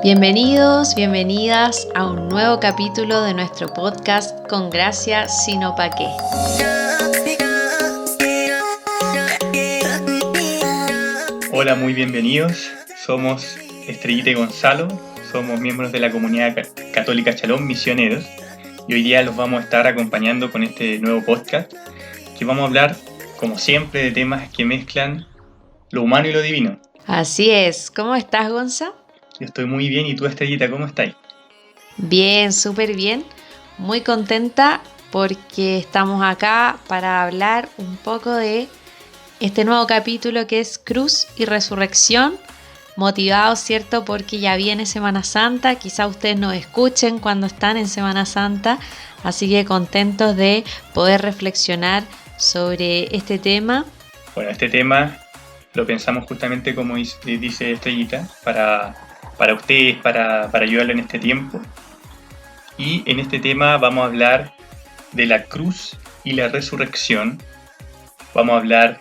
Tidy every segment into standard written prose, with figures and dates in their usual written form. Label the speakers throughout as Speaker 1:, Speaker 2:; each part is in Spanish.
Speaker 1: Bienvenidos, bienvenidas a un nuevo capítulo de nuestro podcast Con Gracia Sino Pa' Qué.
Speaker 2: Hola, muy bienvenidos. Somos Estrellita y Gonzalo, somos miembros de la comunidad católica Shalom Misioneros y hoy día los vamos a estar acompañando con este nuevo podcast que vamos a hablar, como siempre, de temas que mezclan lo humano y lo divino.
Speaker 1: Así es. ¿Cómo estás, Gonza?
Speaker 2: Yo estoy muy bien, ¿y tú, Estrellita, cómo estás?
Speaker 1: Bien, súper bien. Muy contenta porque estamos acá para hablar un poco de este nuevo capítulo que es Cruz y Resurrección, motivados, ¿cierto? Porque ya viene Semana Santa, quizá ustedes nos escuchen cuando están en Semana Santa, así que contentos de poder reflexionar sobre este tema.
Speaker 2: Bueno, este tema lo pensamos justamente como dice Estrellita, para ustedes, para ayudarlo en este tiempo. Y en este tema vamos a hablar de la cruz y la resurrección. Vamos a hablar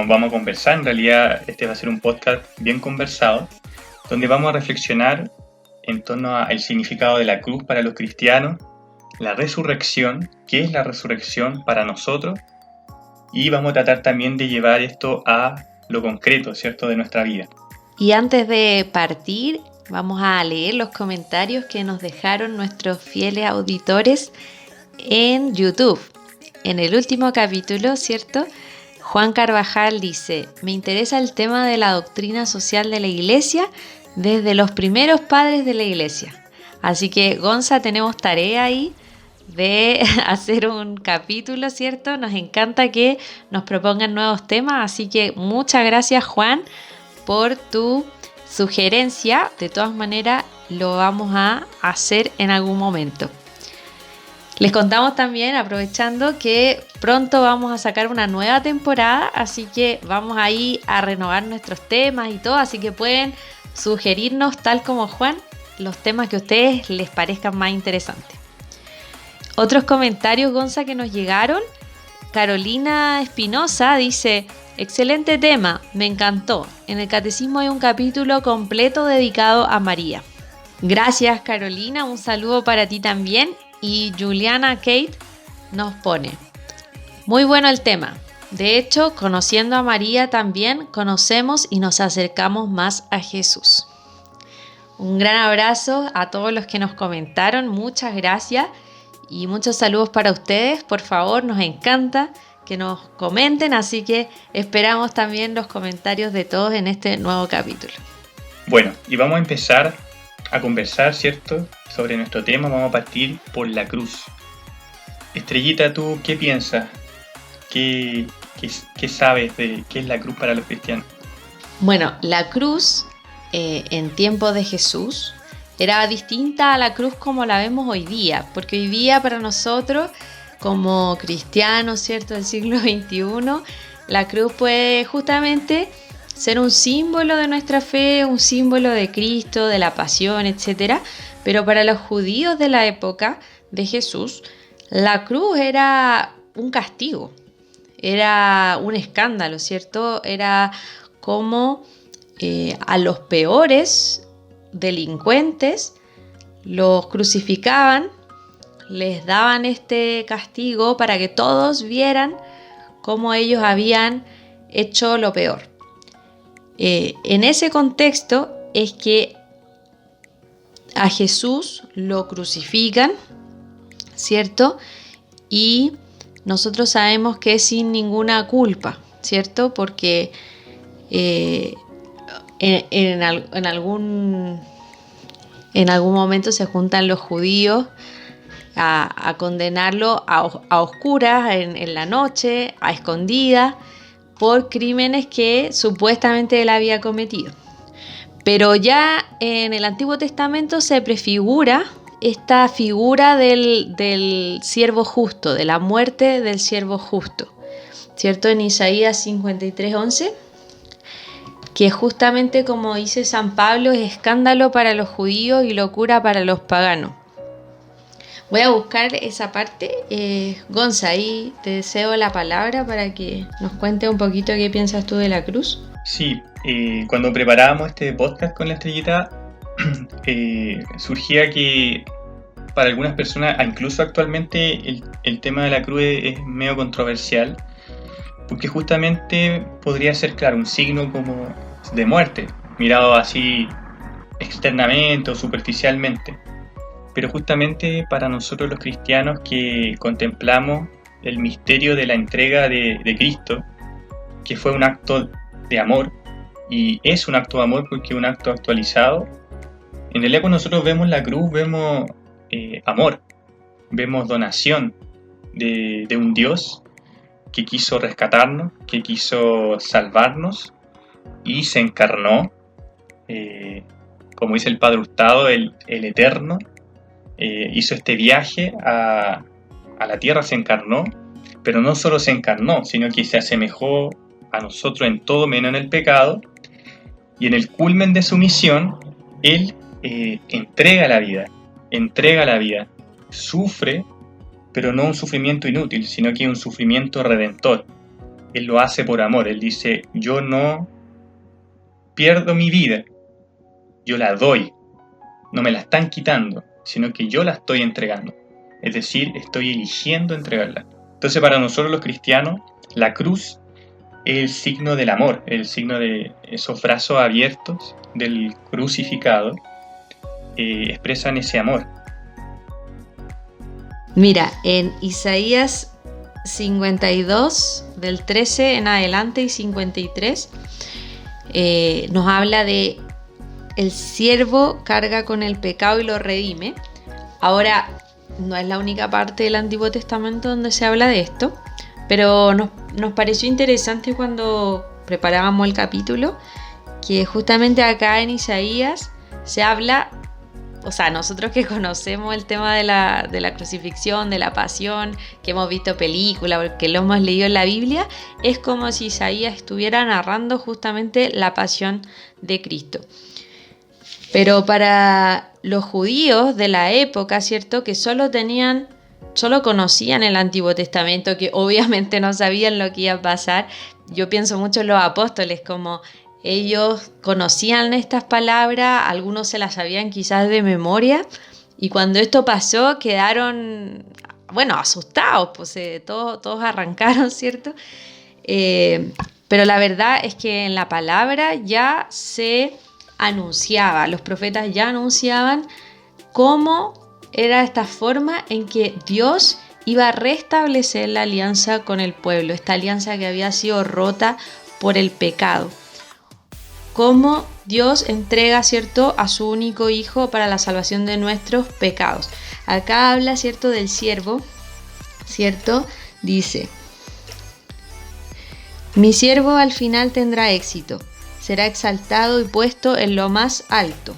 Speaker 2: vamos a conversar, en realidad este va a ser un podcast bien conversado, donde vamos a reflexionar en torno al significado de la cruz para los cristianos, la resurrección, qué es la resurrección para nosotros, y vamos a tratar también de llevar esto a lo concreto, ¿cierto?, de nuestra vida.
Speaker 1: Y antes de partir, vamos a leer los comentarios que nos dejaron nuestros fieles auditores en YouTube. En el último capítulo, ¿cierto? Juan Carvajal dice: me interesa el tema de la doctrina social de la Iglesia desde los primeros padres de la Iglesia. Así que, Gonza, tenemos tarea ahí de hacer un capítulo, ¿cierto? Nos encanta que nos propongan nuevos temas, así que muchas gracias, Juan, por tu sugerencia. De todas maneras, lo vamos a hacer en algún momento. Les contamos también, aprovechando, que pronto vamos a sacar una nueva temporada, así que vamos ahí a renovar nuestros temas y todo, así que pueden sugerirnos, tal como Juan, los temas que a ustedes les parezcan más interesantes. Otros comentarios, Gonza, que nos llegaron. Carolina Espinosa dice: excelente tema, me encantó. En el catecismo hay un capítulo completo dedicado a María. Gracias, Carolina, un saludo para ti también. Y Juliana Kate nos pone: muy bueno el tema. De hecho, conociendo a María también conocemos y nos acercamos más a Jesús. Un gran abrazo a todos los que nos comentaron, muchas gracias y muchos saludos para ustedes. Por favor, nos encanta que nos comenten, así que esperamos también los comentarios de todos en este nuevo capítulo.
Speaker 2: Bueno, y vamos a empezar a conversar, ¿cierto?, sobre nuestro tema. Vamos a partir por la cruz. Estrellita, ¿tú qué piensas? ¿Qué sabes de qué es la cruz para los cristianos?
Speaker 1: Bueno, la cruz en tiempos de Jesús era distinta a la cruz como la vemos hoy día, porque hoy día para nosotros, como cristianos, ¿cierto?, del siglo XXI, la cruz puede justamente ser un símbolo de nuestra fe, un símbolo de Cristo, de la pasión, etc. Pero para los judíos de la época de Jesús, la cruz era un castigo, era un escándalo, ¿cierto? Era como a los peores delincuentes los crucificaban, les daban este castigo para que todos vieran cómo ellos habían hecho lo peor. En ese contexto es que a Jesús lo crucifican, ¿cierto? Y nosotros sabemos que es sin ninguna culpa, ¿cierto? Porque en algún momento se juntan los judíos a condenarlo a oscuras, en la noche, a escondidas, por crímenes que supuestamente él había cometido. Pero ya en el Antiguo Testamento se prefigura esta figura del siervo justo, de la muerte del siervo justo, ¿cierto? En Isaías 53:11, que justamente, como dice San Pablo, es escándalo para los judíos y locura para los paganos. Voy a buscar esa parte. Gonza, ahí te cedo la palabra para que nos cuente un poquito qué piensas tú de la cruz.
Speaker 2: Sí, cuando preparábamos este podcast con la estrellita, surgía que para algunas personas, incluso actualmente, el tema de la cruz es medio controversial, porque justamente podría ser, claro, un signo como de muerte, mirado así externamente o superficialmente. Pero justamente para nosotros los cristianos que contemplamos el misterio de la entrega de Cristo, que fue un acto de amor, y es un acto de amor porque es un acto actualizado, en realidad cuando nosotros vemos la cruz vemos amor, vemos donación de un Dios que quiso rescatarnos, que quiso salvarnos y se encarnó, como dice el Padre Hurtado, el Eterno, hizo este viaje a la tierra, se encarnó, pero no solo se encarnó, sino que se asemejó a nosotros en todo menos en el pecado, y en el culmen de su misión, Él entrega la vida, sufre, pero no un sufrimiento inútil, sino que un sufrimiento redentor. Él lo hace por amor, Él dice, yo no pierdo mi vida, yo la doy, no me la están quitando, sino que yo la estoy entregando. Es decir, estoy eligiendo entregarla. Entonces para nosotros los cristianos, la cruz es el signo del amor, el signo de esos brazos abiertos del crucificado, expresan ese amor.
Speaker 1: Mira, en Isaías 52, del 13 en adelante y 53, nos habla de el siervo carga con el pecado y lo redime. Ahora, no es la única parte del Antiguo Testamento donde se habla de esto, pero nos pareció interesante cuando preparábamos el capítulo, que justamente acá en Isaías se habla, o sea, nosotros que conocemos el tema de la crucifixión, de la pasión, que hemos visto películas, que lo hemos leído en la Biblia, es como si Isaías estuviera narrando justamente la pasión de Cristo. Pero para los judíos de la época, ¿cierto?, que solo conocían el Antiguo Testamento, que obviamente no sabían lo que iba a pasar. Yo pienso mucho en los apóstoles, como ellos conocían estas palabras, algunos se las sabían quizás de memoria, y cuando esto pasó quedaron, asustados, pues todos arrancaron, ¿cierto? Pero la verdad es que en la palabra ya se anunciaba, los profetas ya anunciaban cómo era esta forma en que Dios iba a restablecer la alianza con el pueblo, esta alianza que había sido rota por el pecado. Cómo Dios entrega, ¿cierto?, a su único hijo para la salvación de nuestros pecados. Acá habla, ¿cierto?, del siervo, ¿cierto? Dice, mi siervo al final tendrá éxito, será exaltado y puesto en lo más alto.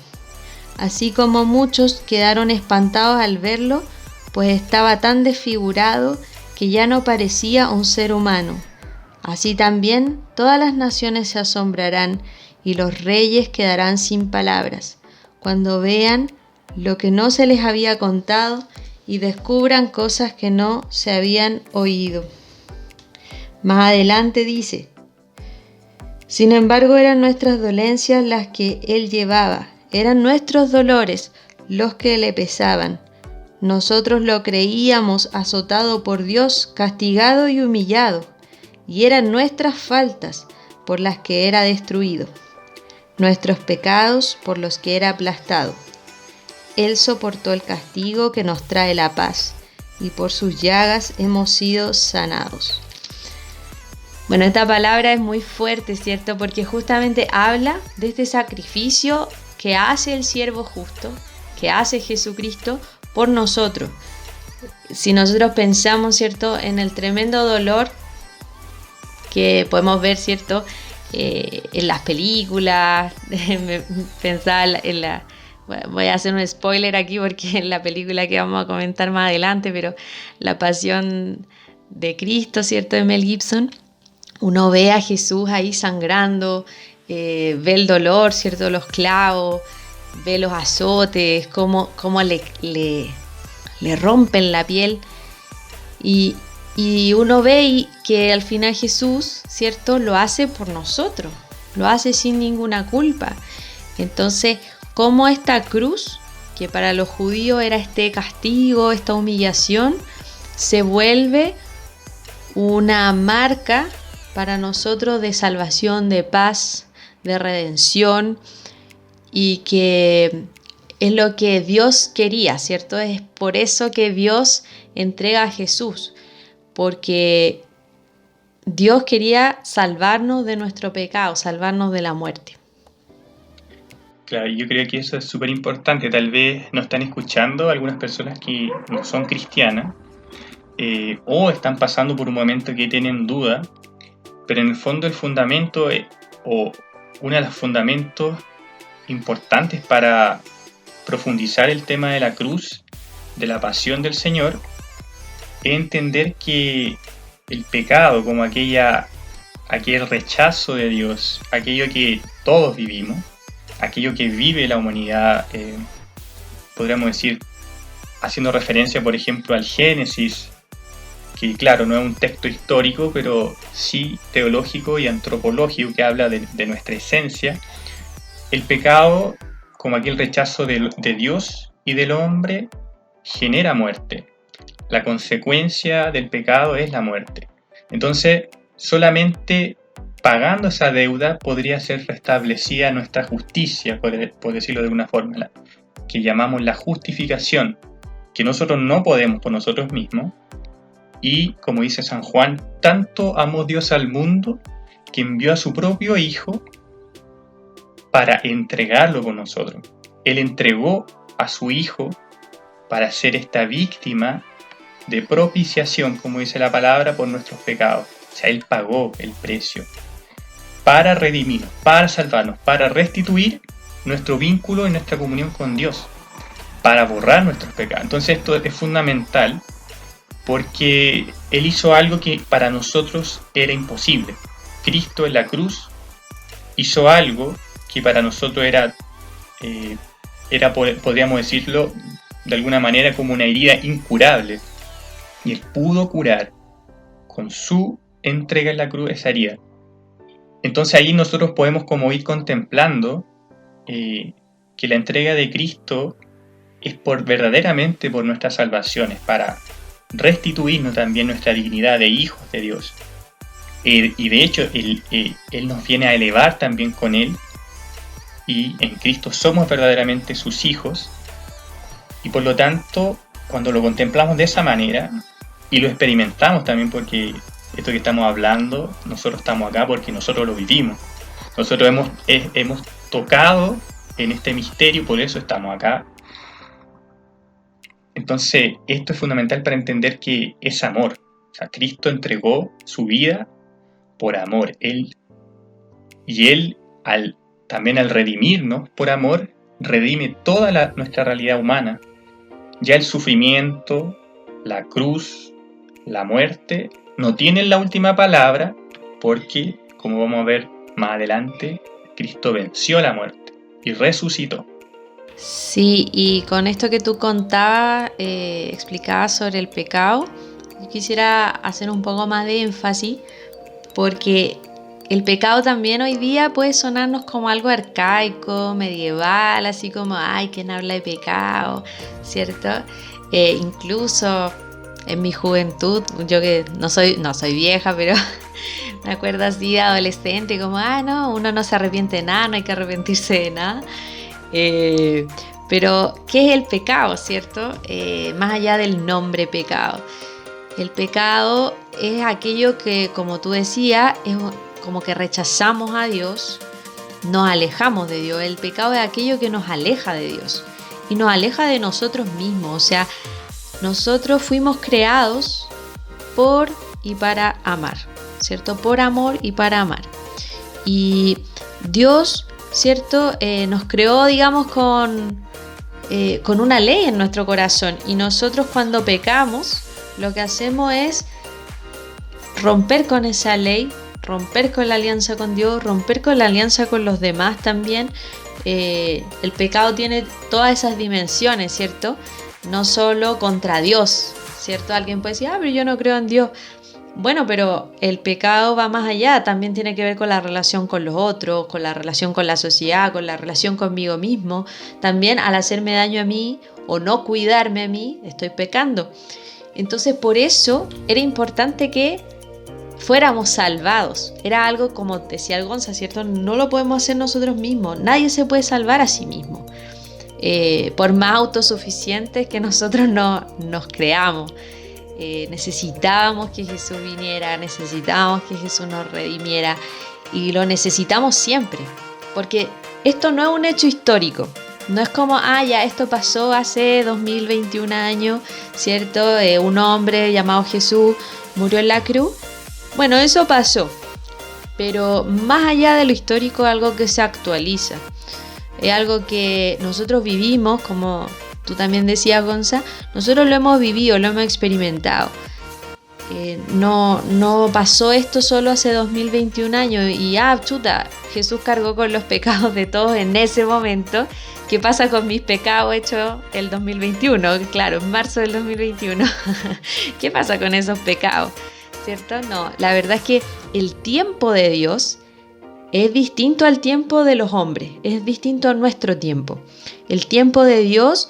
Speaker 1: Así como muchos quedaron espantados al verlo, pues estaba tan desfigurado que ya no parecía un ser humano. Así también todas las naciones se asombrarán y los reyes quedarán sin palabras, cuando vean lo que no se les había contado y descubran cosas que no se habían oído. Más adelante dice, sin embargo eran nuestras dolencias las que él llevaba, eran nuestros dolores los que le pesaban. Nosotros lo creíamos azotado por Dios, castigado y humillado, y eran nuestras faltas por las que era destruido, nuestros pecados por los que era aplastado. Él soportó el castigo que nos trae la paz, y por sus llagas hemos sido sanados. Bueno, esta palabra es muy fuerte, ¿cierto? Porque justamente habla de este sacrificio que hace el siervo justo, que hace Jesucristo por nosotros. Si nosotros pensamos, ¿cierto?, en el tremendo dolor que podemos ver, ¿cierto?, en las películas, pensaba voy a hacer un spoiler aquí porque en la película que vamos a comentar más adelante, pero La Pasión de Cristo, ¿cierto?, de Mel Gibson, uno ve a Jesús ahí sangrando, ve el dolor, ¿cierto?, los clavos, ve los azotes, cómo le rompen la piel, y uno ve que al final Jesús, ¿cierto?, lo hace por nosotros, lo hace sin ninguna culpa. Entonces, ¿cómo esta cruz, que para los judíos era este castigo, esta humillación, se vuelve una marca para nosotros de salvación, de paz, de redención, y que es lo que Dios quería, ¿cierto? Es por eso que Dios entrega a Jesús, porque Dios quería salvarnos de nuestro pecado, salvarnos de la muerte.
Speaker 2: Claro, yo creo que eso es súper importante. Tal vez nos están escuchando algunas personas que no son cristianas o están pasando por un momento que tienen duda, pero en el fondo el fundamento o uno de los fundamentos importantes para profundizar el tema de la cruz, de la pasión del Señor, es entender que el pecado, como aquel rechazo de Dios, aquello que todos vivimos, aquello que vive la humanidad, podríamos decir, haciendo referencia, por ejemplo, al Génesis, que claro, no es un texto histórico, pero sí teológico y antropológico que habla de nuestra esencia. El pecado, como aquel rechazo de Dios y del hombre, genera muerte. La consecuencia del pecado es la muerte. Entonces, solamente pagando esa deuda podría ser restablecida nuestra justicia, por decirlo de alguna forma, que llamamos la justificación, que nosotros no podemos por nosotros mismos. Y, como dice San Juan, tanto amó Dios al mundo que envió a su propio Hijo para entregarlo por nosotros. Él entregó a su Hijo para ser esta víctima de propiciación, como dice la palabra, por nuestros pecados. O sea, Él pagó el precio para redimirnos, para salvarnos, para restituir nuestro vínculo y nuestra comunión con Dios, para borrar nuestros pecados. Entonces esto es fundamental porque Él hizo algo que para nosotros era imposible. Cristo en la cruz hizo algo que para nosotros era, podríamos decirlo de alguna manera, como una herida incurable. Y Él pudo curar con su entrega en la cruz esa herida. Entonces ahí nosotros podemos como ir contemplando que la entrega de Cristo es verdaderamente por nuestras salvaciones, para restituirnos también nuestra dignidad de hijos de Dios. Y de hecho Él nos viene a elevar también con Él, y en Cristo somos verdaderamente sus hijos, y por lo tanto cuando lo contemplamos de esa manera y lo experimentamos también, porque esto que estamos hablando, nosotros estamos acá porque nosotros lo vivimos, nosotros hemos tocado en este misterio, por eso estamos acá. Entonces esto es fundamental para entender que es amor. O sea, Cristo entregó su vida por amor. Él también al redimirnos por amor, redime toda nuestra realidad humana. Ya el sufrimiento, la cruz, la muerte no tienen la última palabra, porque, como vamos a ver más adelante, Cristo venció la muerte y resucitó.
Speaker 1: Sí, y con esto que tú contabas, explicabas sobre el pecado, yo quisiera hacer un poco más de énfasis, porque el pecado también hoy día puede sonarnos como algo arcaico, medieval, así como, ay, ¿quién habla de pecado? ¿Cierto? Incluso en mi juventud, yo que no soy vieja, pero me acuerdo así de adolescente, como, no, uno no se arrepiente de nada, no hay que arrepentirse de nada. Pero, ¿qué es el pecado, cierto? Más allá del nombre pecado. El pecado es aquello que, como tú decías, es como que rechazamos a Dios, nos alejamos de Dios. El pecado es aquello que nos aleja de Dios y nos aleja de nosotros mismos. O sea, nosotros fuimos creados por y para amar, ¿cierto? Por amor y para amar. Y Dios, ¿cierto? Nos creó, digamos, con una ley en nuestro corazón. Y nosotros cuando pecamos, lo que hacemos es romper con esa ley, romper con la alianza con Dios, romper con la alianza con los demás también. El pecado tiene todas esas dimensiones, ¿cierto? No solo contra Dios, ¿cierto? Alguien puede decir, pero yo no creo en Dios. Bueno, pero el pecado va más allá, también tiene que ver con la relación con los otros, con la relación con la sociedad, con la relación conmigo mismo. También al hacerme daño a mí o no cuidarme a mí, estoy pecando. Entonces por eso era importante que fuéramos salvados. Era algo, como decía el Gonza, ¿cierto? No lo podemos hacer nosotros mismos. Nadie se puede salvar a sí mismo. Por más autosuficientes que nosotros nos creamos. Necesitábamos que Jesús viniera, necesitábamos que Jesús nos redimiera y lo necesitamos siempre, porque esto no es un hecho histórico, no es como, ya esto pasó hace 2021 años, ¿cierto? Un hombre llamado Jesús murió en la cruz. Bueno, eso pasó, pero más allá de lo histórico es algo que se actualiza, es algo que nosotros vivimos, como tú también decías, Gonza, nosotros lo hemos vivido, lo hemos experimentado. No pasó esto solo hace 2021 años y chuta, Jesús cargó con los pecados de todos en ese momento. ¿Qué pasa con mis pecados hechos el 2021? Claro, en marzo del 2021. ¿Qué pasa con esos pecados? ¿Cierto? No, la verdad es que el tiempo de Dios es distinto al tiempo de los hombres, es distinto a nuestro tiempo. El tiempo de Dios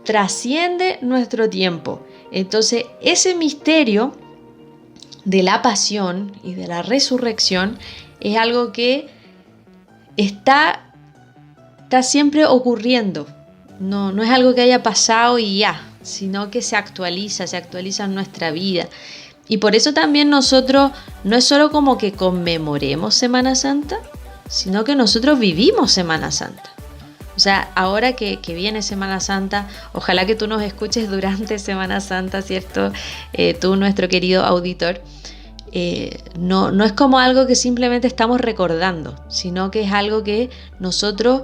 Speaker 1: trasciende nuestro tiempo. Entonces, ese misterio de la pasión y de la resurrección es algo que está siempre ocurriendo. No es algo que haya pasado y ya, sino que se actualiza en nuestra vida. Y por eso también nosotros no es solo como que conmemoremos Semana Santa, sino que nosotros vivimos Semana Santa. O sea, ahora que viene Semana Santa, ojalá que tú nos escuches durante Semana Santa, ¿cierto? Tú, nuestro querido auditor. No es como algo que simplemente estamos recordando, sino que es algo que nosotros,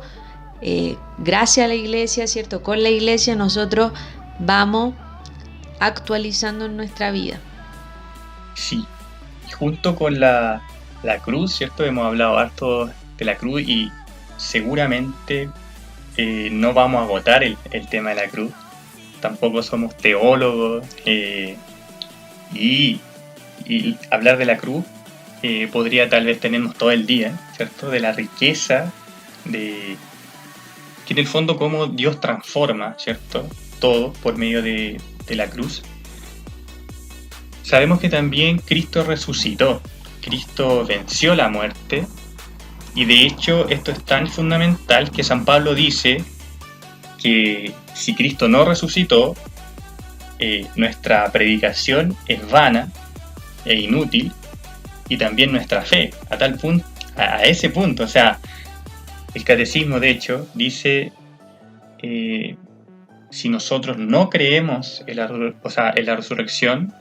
Speaker 1: gracias a la iglesia, ¿cierto? Con la iglesia nosotros vamos actualizando en nuestra vida.
Speaker 2: Sí, y junto con la cruz, ¿cierto? Hemos hablado harto de la cruz y seguramente no vamos a agotar el tema de la cruz. Tampoco somos teólogos y hablar de la cruz podría tal vez tenernos todo el día, ¿cierto? De la riqueza, de que en el fondo cómo Dios transforma, ¿cierto? Todo por medio de la cruz. Sabemos que también Cristo resucitó, Cristo venció la muerte y de hecho esto es tan fundamental que San Pablo dice que si Cristo no resucitó, nuestra predicación es vana e inútil y también nuestra fe, a ese punto, o sea, el catecismo de hecho dice si nosotros no creemos en la resurrección,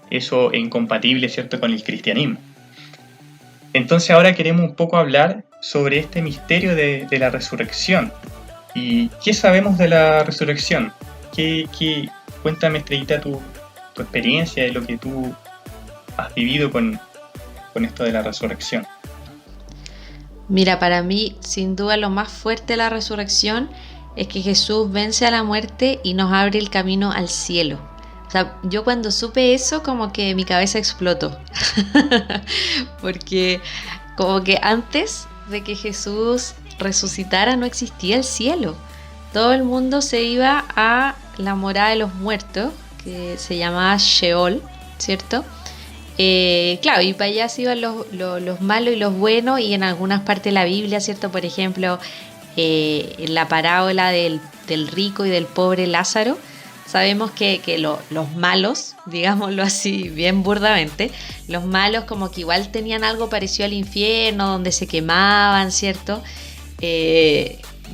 Speaker 2: eso es incompatible, ¿cierto?, con el cristianismo. Entonces ahora queremos un poco hablar sobre este misterio de la resurrección. ¿Y qué sabemos de la resurrección? Cuéntame, Estrellita, tu experiencia de lo que tú has vivido con esto de la resurrección.
Speaker 1: Mira, para mí, sin duda, lo más fuerte de la resurrección es que Jesús vence a la muerte y nos abre el camino al cielo. O sea, yo cuando supe eso, como que mi cabeza explotó. Porque como que antes de que Jesús resucitara no existía el cielo. Todo el mundo se iba a la morada de los muertos, que se llamaba Sheol, ¿cierto? Claro, y para allá se iban los malos y los buenos, y en algunas partes de la Biblia, ¿cierto? Por ejemplo, en la parábola del rico y del pobre Lázaro, sabemos que los malos, digámoslo así bien burdamente, los malos como que igual tenían algo parecido al infierno, donde se quemaban, ¿cierto?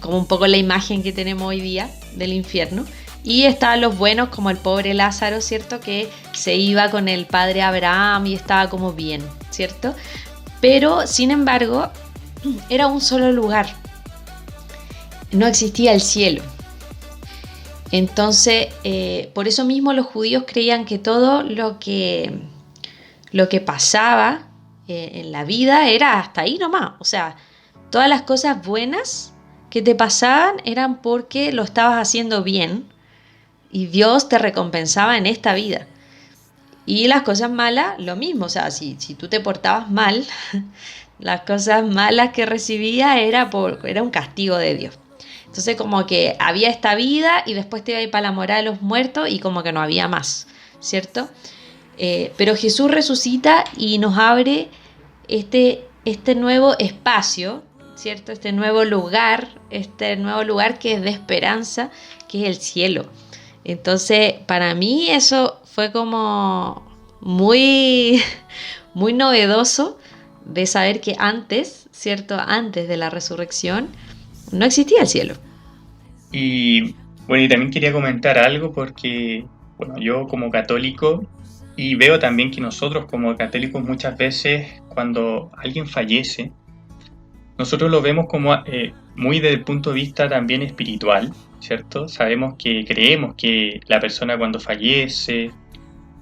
Speaker 1: Como un poco la imagen que tenemos hoy día del infierno. Y estaban los buenos como el pobre Lázaro, ¿cierto? Que se iba con el padre Abraham y estaba como bien, ¿cierto? Pero, sin embargo, era un solo lugar. No existía el cielo. Entonces, por eso mismo los judíos creían que todo lo que pasaba en la vida era hasta ahí nomás. O sea, todas las cosas buenas que te pasaban eran porque lo estabas haciendo bien y Dios te recompensaba en esta vida. Y las cosas malas, lo mismo, o sea, si tú te portabas mal, las cosas malas que recibías era un castigo de Dios. Entonces como que había esta vida y después te iba a ir para la morada de los muertos y como que no había más, ¿cierto? Pero Jesús resucita y nos abre este nuevo espacio, ¿cierto? Este nuevo lugar que es de esperanza, que es el cielo. Entonces, para mí eso fue como muy, muy novedoso de saber que antes, ¿cierto? Antes de la resurrección, no existía el cielo.
Speaker 2: Y bueno, y también quería comentar algo porque, bueno, yo como católico, y veo también que nosotros como católicos muchas veces cuando alguien fallece, nosotros lo vemos como muy desde el punto de vista también espiritual, ¿cierto? Creemos que la persona cuando fallece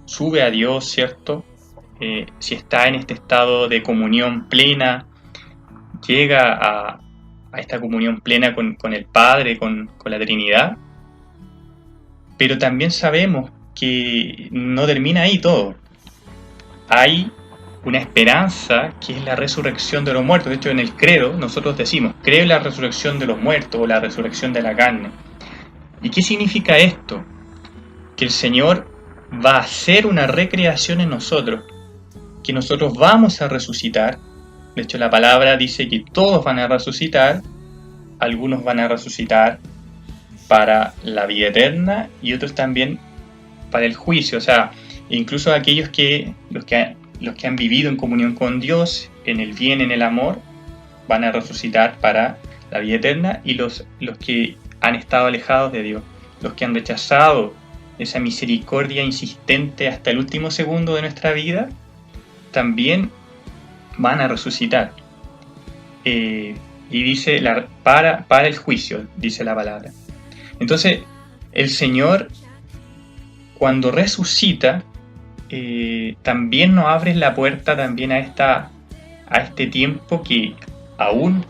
Speaker 2: sube a Dios, ¿cierto? Si está en este estado de comunión plena, llega a esta comunión plena con el Padre, con la Trinidad, pero también sabemos que no termina ahí todo. Hay una esperanza que es la resurrección de los muertos. De hecho, en el credo nosotros decimos, creo en la resurrección de los muertos o la resurrección de la carne. ¿Y qué significa esto? Que el Señor va a hacer una recreación en nosotros, que nosotros vamos a resucitar. De hecho, la palabra dice que todos van a resucitar, algunos van a resucitar para la vida eterna y otros también para el juicio. O sea, incluso aquellos los que han vivido en comunión con Dios, en el bien, en el amor, van a resucitar para la vida eterna, y los que han estado alejados de Dios, los que han rechazado esa misericordia insistente hasta el último segundo de nuestra vida, también van a resucitar. Y dice para el juicio, dice la palabra. Entonces, el Señor, cuando resucita, también nos abre la puerta también a este tiempo que aún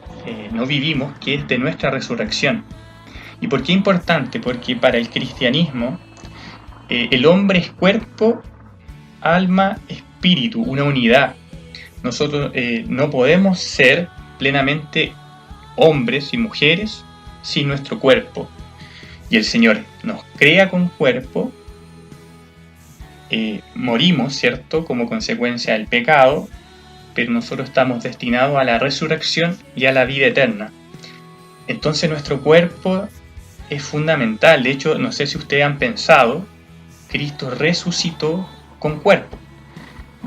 Speaker 2: no vivimos, que es de nuestra resurrección. ¿Y por qué es importante? Porque para el cristianismo el hombre es cuerpo, alma, espíritu, una unidad. Nosotros no podemos ser plenamente hombres y mujeres sin nuestro cuerpo. Y el Señor nos crea con cuerpo, morimos, ¿cierto?, como consecuencia del pecado, pero nosotros estamos destinados a la resurrección y a la vida eterna. Entonces nuestro cuerpo es fundamental. De hecho, no sé si ustedes han pensado, Cristo resucitó con cuerpo.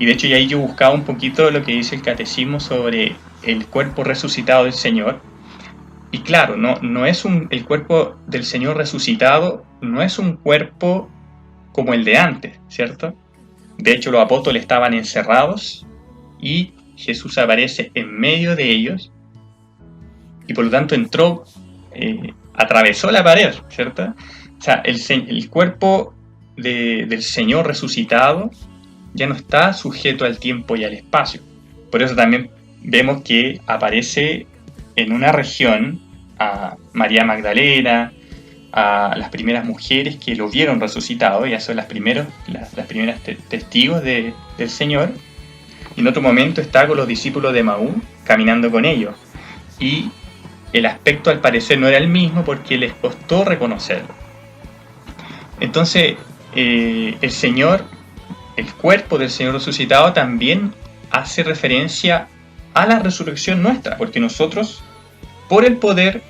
Speaker 2: Y de hecho, ya ahí yo buscaba un poquito lo que dice el catecismo sobre el cuerpo resucitado del Señor. Y claro, no es el cuerpo del Señor resucitado, no es un cuerpo como el de antes, ¿cierto? De hecho, los apóstoles estaban encerrados y Jesús aparece en medio de ellos y por lo tanto entró, atravesó la pared, ¿cierto? O sea, el cuerpo del Señor resucitado ya no está sujeto al tiempo y al espacio. Por eso también vemos que aparece en una región a María Magdalena, a las primeras mujeres que lo vieron resucitado, ya son las primeras testigos del Señor. Y en otro momento está con los discípulos de Emaús, caminando con ellos. Y el aspecto al parecer no era el mismo porque les costó reconocerlo. Entonces, el Señor, el cuerpo del Señor resucitado también hace referencia a la resurrección nuestra, porque nosotros, por el poder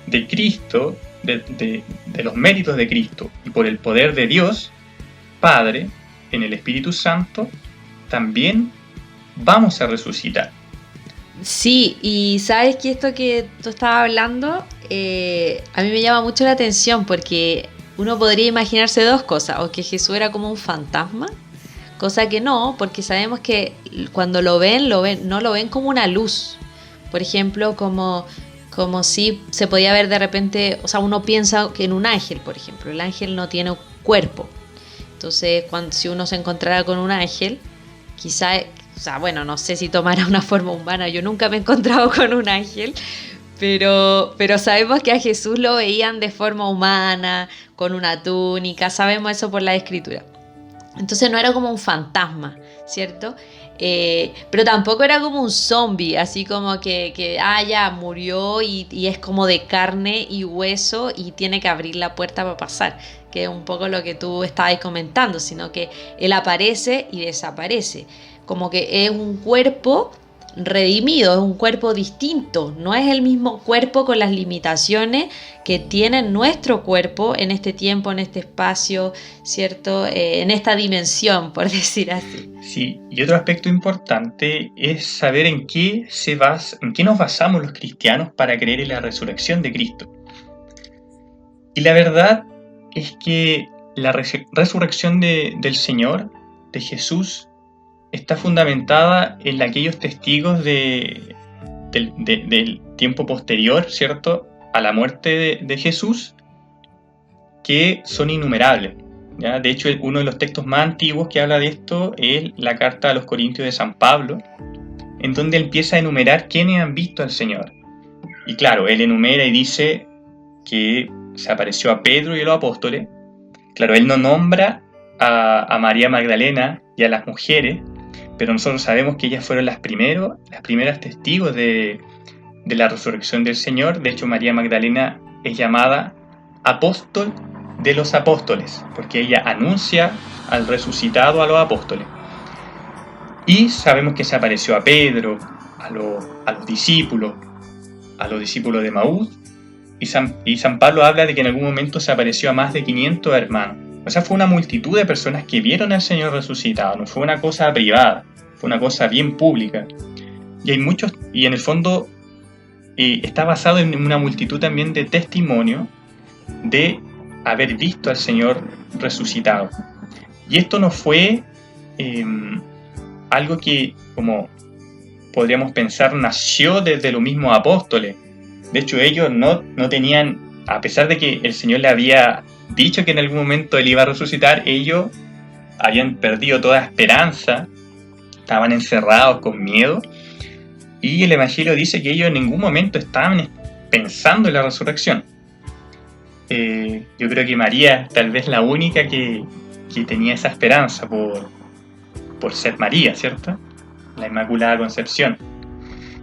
Speaker 2: de Cristo, de los méritos de Cristo y por el poder de Dios Padre en el Espíritu Santo, también vamos a resucitar.
Speaker 1: Sí, y sabes que esto que tú estabas hablando, a mí me llama mucho la atención porque uno podría imaginarse dos cosas, o que Jesús era como un fantasma, cosa que no, porque sabemos que cuando lo ven, no lo ven como una luz, por ejemplo, como si se podía ver de repente, o sea, uno piensa que en un ángel, por ejemplo, el ángel no tiene cuerpo, entonces si uno se encontrara con un ángel, quizá, o sea, bueno, no sé si tomara una forma humana, yo nunca me he encontrado con un ángel, pero sabemos que a Jesús lo veían de forma humana, con una túnica, sabemos eso por la Escritura. Entonces no era como un fantasma, ¿cierto? Pero tampoco era como un zombie, así como que ya murió y es como de carne y hueso y tiene que abrir la puerta para pasar, que es un poco lo que tú estabas comentando, sino que él aparece y desaparece, como que es un cuerpo redimido, es un cuerpo distinto, no es el mismo cuerpo con las limitaciones que tiene nuestro cuerpo en este tiempo, en este espacio, ¿cierto? En esta dimensión, por decir así.
Speaker 2: Sí, y otro aspecto importante es saber en qué en qué nos basamos los cristianos para creer en la resurrección de Cristo. Y la verdad es que la resurrección del Señor, de Jesús, está fundamentada en aquellos testigos del tiempo posterior, ¿cierto?, a la muerte de Jesús, que son innumerables. ¿Ya? De hecho, uno de los textos más antiguos que habla de esto es la carta a los Corintios de San Pablo, en donde empieza a enumerar quiénes han visto al Señor. Y claro, él enumera y dice que se apareció a Pedro y a los apóstoles. Claro, él no nombra a María Magdalena y a las mujeres, pero nosotros sabemos que ellas fueron las primeras testigos de la resurrección del Señor. De hecho, María Magdalena es llamada apóstol de los apóstoles, porque ella anuncia al resucitado a los apóstoles. Y sabemos que se apareció a Pedro, a los discípulos de Maús, y San Pablo habla de que en algún momento se apareció a más de 500 hermanos. O sea, fue una multitud de personas que vieron al Señor resucitado, no fue una cosa privada, fue una cosa bien pública. Y hay muchos, y en el fondo está basado en una multitud también de testimonios de haber visto al Señor resucitado. Y esto no fue algo que, como podríamos pensar, nació desde los mismos apóstoles. De hecho, ellos no tenían, a pesar de que el Señor le había dicho que en algún momento Él iba a resucitar, ellos habían perdido toda esperanza, estaban encerrados con miedo, y el Evangelio dice que ellos en ningún momento estaban pensando en la resurrección. Yo creo que María tal vez la única que tenía esa esperanza por ser María, ¿cierto? La Inmaculada Concepción.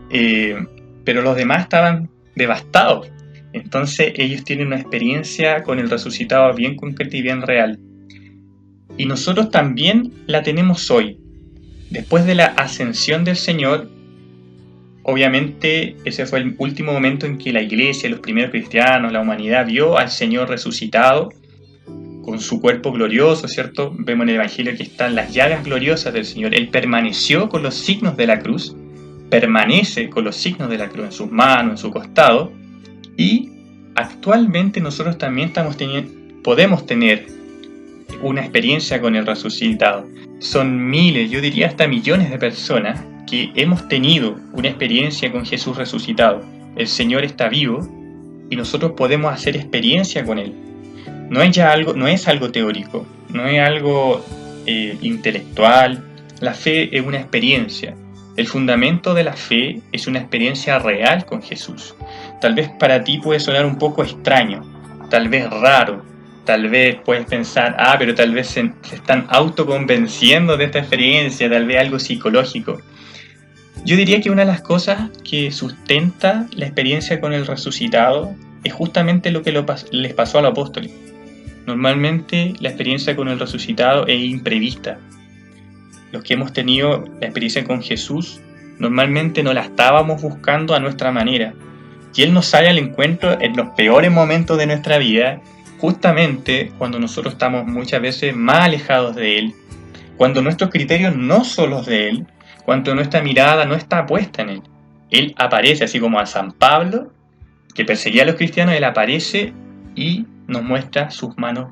Speaker 2: Pero los demás estaban devastados. Entonces ellos tienen una experiencia con el resucitado bien concreta y bien real. Y nosotros también la tenemos hoy. Después de la ascensión del Señor, obviamente ese fue el último momento en que la iglesia, los primeros cristianos, la humanidad vio al Señor resucitado con su cuerpo glorioso, ¿cierto? Vemos en el Evangelio que están las llagas gloriosas del Señor. Él permaneció con los signos de la cruz, permanece con los signos de la cruz en sus manos, en su costado, y actualmente nosotros también podemos tener una experiencia con el resucitado. Son miles, yo diría hasta millones de personas que hemos tenido una experiencia con Jesús resucitado. El Señor está vivo y nosotros podemos hacer experiencia con Él. No es algo teórico, no es algo intelectual. La fe es una experiencia. El fundamento de la fe es una experiencia real con Jesús. Tal vez para ti puede sonar un poco extraño, tal vez raro, tal vez puedes pensar, pero tal vez se están autoconvenciendo de esta experiencia, tal vez algo psicológico. Yo diría que una de las cosas que sustenta la experiencia con el resucitado es justamente lo que les pasó a los apóstoles. Normalmente la experiencia con el resucitado es imprevista. Los que hemos tenido la experiencia con Jesús, normalmente no la estábamos buscando a nuestra manera. Y Él nos sale al encuentro en los peores momentos de nuestra vida, justamente cuando nosotros estamos muchas veces más alejados de Él, cuando nuestros criterios no son los de Él, cuando nuestra mirada no está puesta en Él. Él aparece, así como a San Pablo, que perseguía a los cristianos, Él aparece y nos muestra sus manos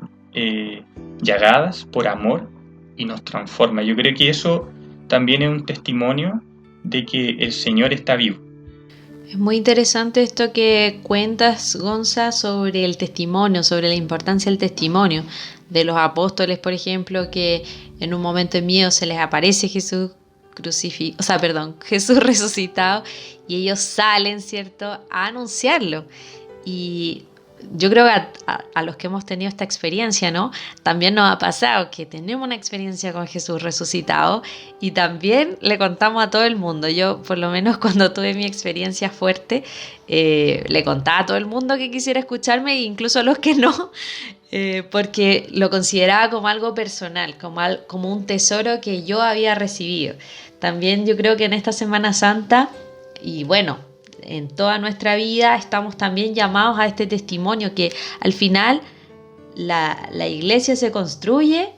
Speaker 2: llagadas por amor y nos transforma. Yo creo que eso también es un testimonio de que el Señor está vivo.
Speaker 1: Es muy interesante esto que cuentas, Gonza, sobre el testimonio, sobre la importancia del testimonio de los apóstoles, por ejemplo, que en un momento de miedo se les aparece Jesús Jesús resucitado y ellos salen, ¿cierto?, a anunciarlo. Y yo creo que a los que hemos tenido esta experiencia, ¿no? También nos ha pasado que tenemos una experiencia con Jesús resucitado y también le contamos a todo el mundo. Yo, por lo menos cuando tuve mi experiencia fuerte, le contaba a todo el mundo que quisiera escucharme, incluso a los que no, porque lo consideraba como algo personal, como un tesoro que yo había recibido. También yo creo que en esta Semana Santa, y bueno, en toda nuestra vida estamos también llamados a este testimonio que al final la iglesia se construye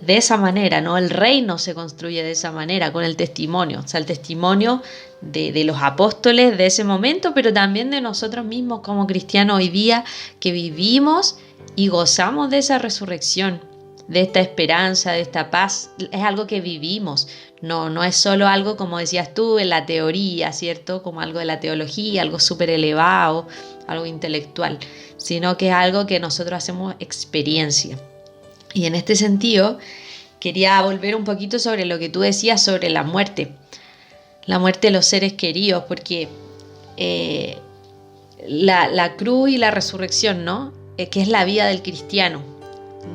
Speaker 1: de esa manera, ¿no? El reino se construye de esa manera, con el testimonio, o sea, el testimonio de los apóstoles de ese momento, pero también de nosotros mismos como cristianos hoy día que vivimos y gozamos de esa resurrección, de esta esperanza, de esta paz. Es algo que vivimos, no es solo algo, como decías tú, en la teoría, ¿cierto? Como algo de la teología, algo súper elevado, algo intelectual, sino que es algo que nosotros hacemos experiencia. Y en este sentido, quería volver un poquito sobre lo que tú decías sobre la muerte de los seres queridos, porque la cruz y la resurrección, ¿no? Que es la vida del cristiano.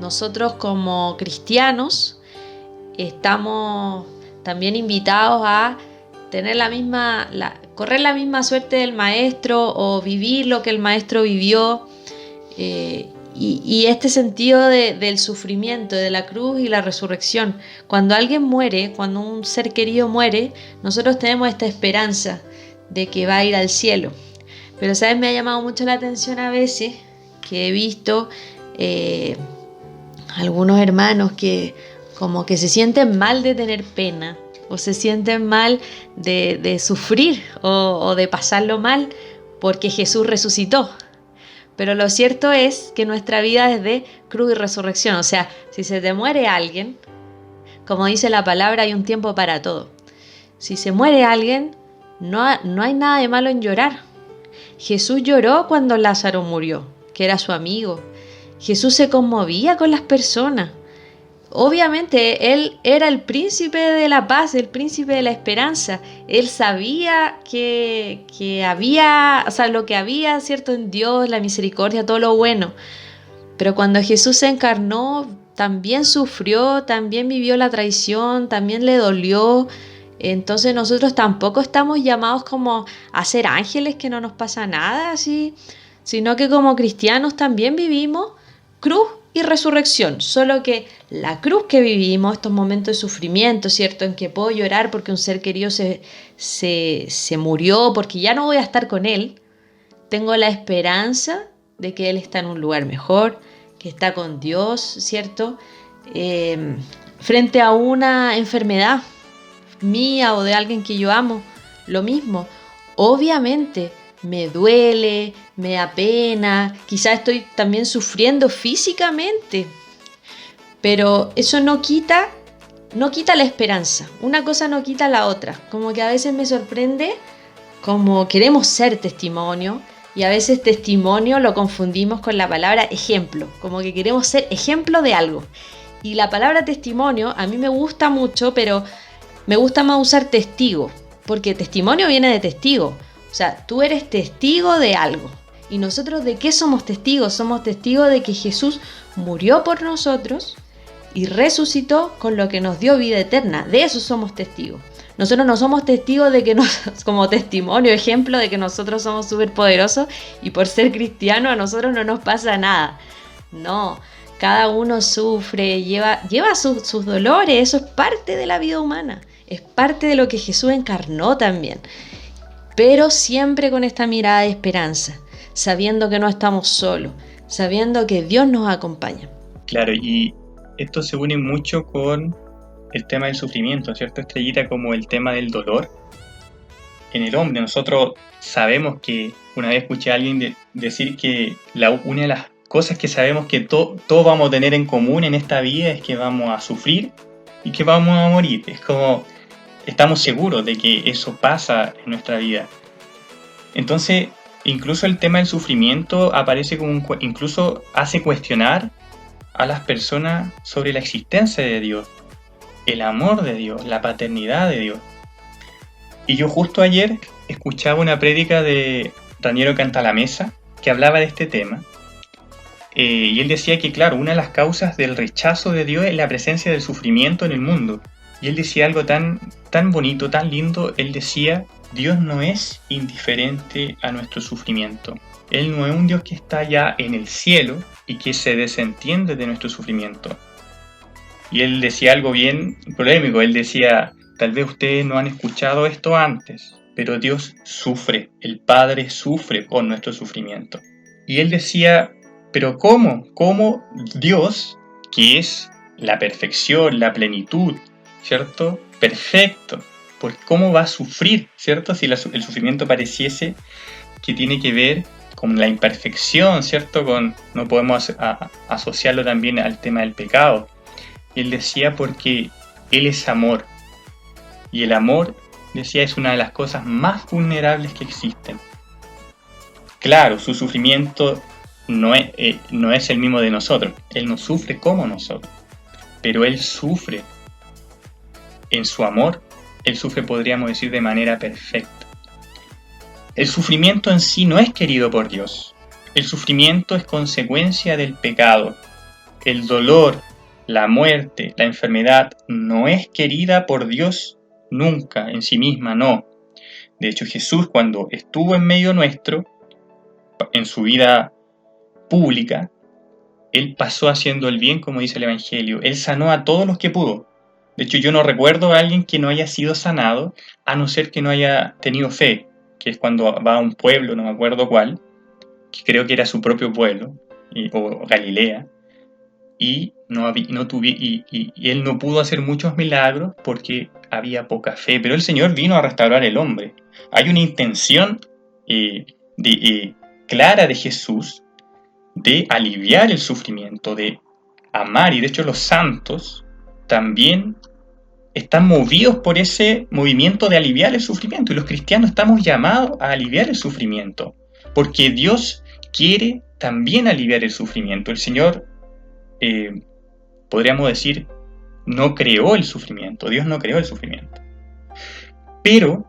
Speaker 1: Nosotros como cristianos estamos también invitados a tener correr la misma suerte del maestro o vivir lo que el maestro vivió, y este sentido del sufrimiento, de la cruz y la resurrección. Cuando alguien muere, cuando un ser querido muere, nosotros tenemos esta esperanza de que va a ir al cielo. Pero, ¿sabes? Me ha llamado mucho la atención a veces que he visto algunos hermanos que como que se sienten mal de tener pena o se sienten mal de sufrir o de pasarlo mal porque Jesús resucitó. Pero lo cierto es que nuestra vida es de cruz y resurrección. O sea, si se te muere alguien, como dice la palabra, hay un tiempo para todo. Si se muere alguien, no hay nada de malo en llorar. Jesús lloró cuando Lázaro murió, que era su amigo. Jesús se conmovía con las personas. Obviamente Él era el príncipe de la paz, el príncipe de la esperanza. Él sabía que había, o sea, lo que había, ¿cierto? En Dios, la misericordia, todo lo bueno. Pero cuando Jesús se encarnó, también sufrió, también vivió la traición, también le dolió. Entonces nosotros tampoco estamos llamados como a ser ángeles, que no nos pasa nada así, sino que como cristianos también vivimos cruz y resurrección, solo que la cruz que vivimos, estos momentos de sufrimiento, ¿cierto? En que puedo llorar porque un ser querido se murió, porque ya no voy a estar con él, tengo la esperanza de que él está en un lugar mejor, que está con Dios, ¿cierto? Frente a una enfermedad mía o de alguien que yo amo, lo mismo. Obviamente me duele, me da pena, quizás estoy también sufriendo físicamente, pero eso no quita la esperanza. Una cosa no quita la otra. Como que a veces me sorprende como queremos ser testimonio y a veces testimonio lo confundimos con la palabra ejemplo, como que queremos ser ejemplo de algo. Y la palabra testimonio a mí me gusta mucho, pero me gusta más usar testigo, porque testimonio viene de testigo. O sea, tú eres testigo de algo. ¿Y nosotros de qué somos testigos? Somos testigos de que Jesús murió por nosotros y resucitó con lo que nos dio vida eterna. De eso somos testigos. Nosotros no somos testigos de que como testimonio, ejemplo de que nosotros somos súper poderosos y por ser cristianos a nosotros no nos pasa nada. No, cada uno sufre, lleva sus dolores, eso es parte de la vida humana. Es parte de lo que Jesús encarnó también. Pero siempre con esta mirada de esperanza, sabiendo que no estamos solos, sabiendo que Dios nos acompaña.
Speaker 2: Claro, y esto se une mucho con el tema del sufrimiento, ¿cierto, Estrellita? Como el tema del dolor. En el hombre, nosotros sabemos que, una vez escuché a alguien decir que una de las cosas que sabemos que todos vamos a tener en común en esta vida es que vamos a sufrir y que vamos a morir. Es como, estamos seguros de que eso pasa en nuestra vida. Entonces, incluso el tema del sufrimiento aparece como incluso hace cuestionar a las personas sobre la existencia de Dios, el amor de Dios, la paternidad de Dios. Y yo justo ayer escuchaba una prédica de Raniero Cantalamessa que hablaba de este tema. Y él decía que, claro, una de las causas del rechazo de Dios es la presencia del sufrimiento en el mundo. Y él decía algo tan bonito, tan lindo. Él decía, Dios no es indiferente a nuestro sufrimiento. Él no es un Dios que está ya en el cielo y que se desentiende de nuestro sufrimiento. Y él decía algo bien polémico. Él decía, tal vez ustedes no han escuchado esto antes, pero Dios sufre, el Padre sufre con nuestro sufrimiento. Y él decía, pero ¿cómo? ¿Cómo Dios, que es la perfección, la plenitud, ¿cierto? Perfecto. Pues ¿cómo va a sufrir, ¿cierto? Si el sufrimiento pareciese que tiene que ver con la imperfección, ¿cierto? No podemos asociarlo también al tema del pecado. Y él decía porque Él es amor. Y el amor, decía, es una de las cosas más vulnerables que existen. Claro, su sufrimiento no es el mismo de nosotros. Él no sufre como nosotros. Pero Él sufre en su amor. Él sufre, podríamos decir, de manera perfecta. El sufrimiento en sí no es querido por Dios. El sufrimiento es consecuencia del pecado. El dolor, la muerte, la enfermedad no es querida por Dios nunca en sí misma, no. De hecho, Jesús, cuando estuvo en medio nuestro, en su vida pública, Él pasó haciendo el bien, como dice el Evangelio. Él sanó a todos los que pudo. De hecho, yo no recuerdo a alguien que no haya sido sanado, a no ser que no haya tenido fe, que es cuando va a un pueblo, no me acuerdo cuál, que creo que era su propio pueblo, o Galilea, y él no pudo hacer muchos milagros porque había poca fe. Pero el Señor vino a restaurar el hombre. Hay una intención clara de Jesús de aliviar el sufrimiento, de amar, y de hecho los santos también están movidos por ese movimiento de aliviar el sufrimiento, y los cristianos estamos llamados a aliviar el sufrimiento, porque Dios quiere también aliviar el sufrimiento. El Señor, podríamos decir, no creó el sufrimiento, Dios no creó el sufrimiento. Pero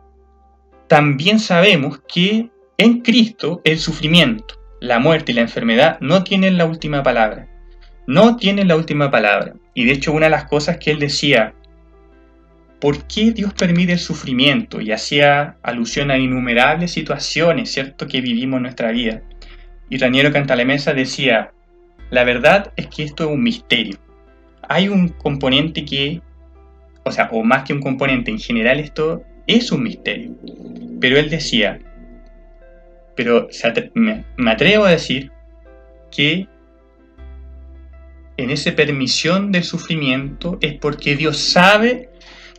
Speaker 2: también sabemos que en Cristo el sufrimiento, la muerte y la enfermedad no tienen la última palabra. No tienen la última palabra. Y de hecho, una de las cosas que él decía, ¿por qué Dios permite el sufrimiento? Y hacía alusión a innumerables situaciones, ¿cierto?, que vivimos en nuestra vida. Y Raniero Cantalamessa decía, la verdad es que esto es un misterio. Hay un componente o más que un componente, en general esto es un misterio. Pero él decía, me atrevo a decir que en esa permisión del sufrimiento es porque Dios sabe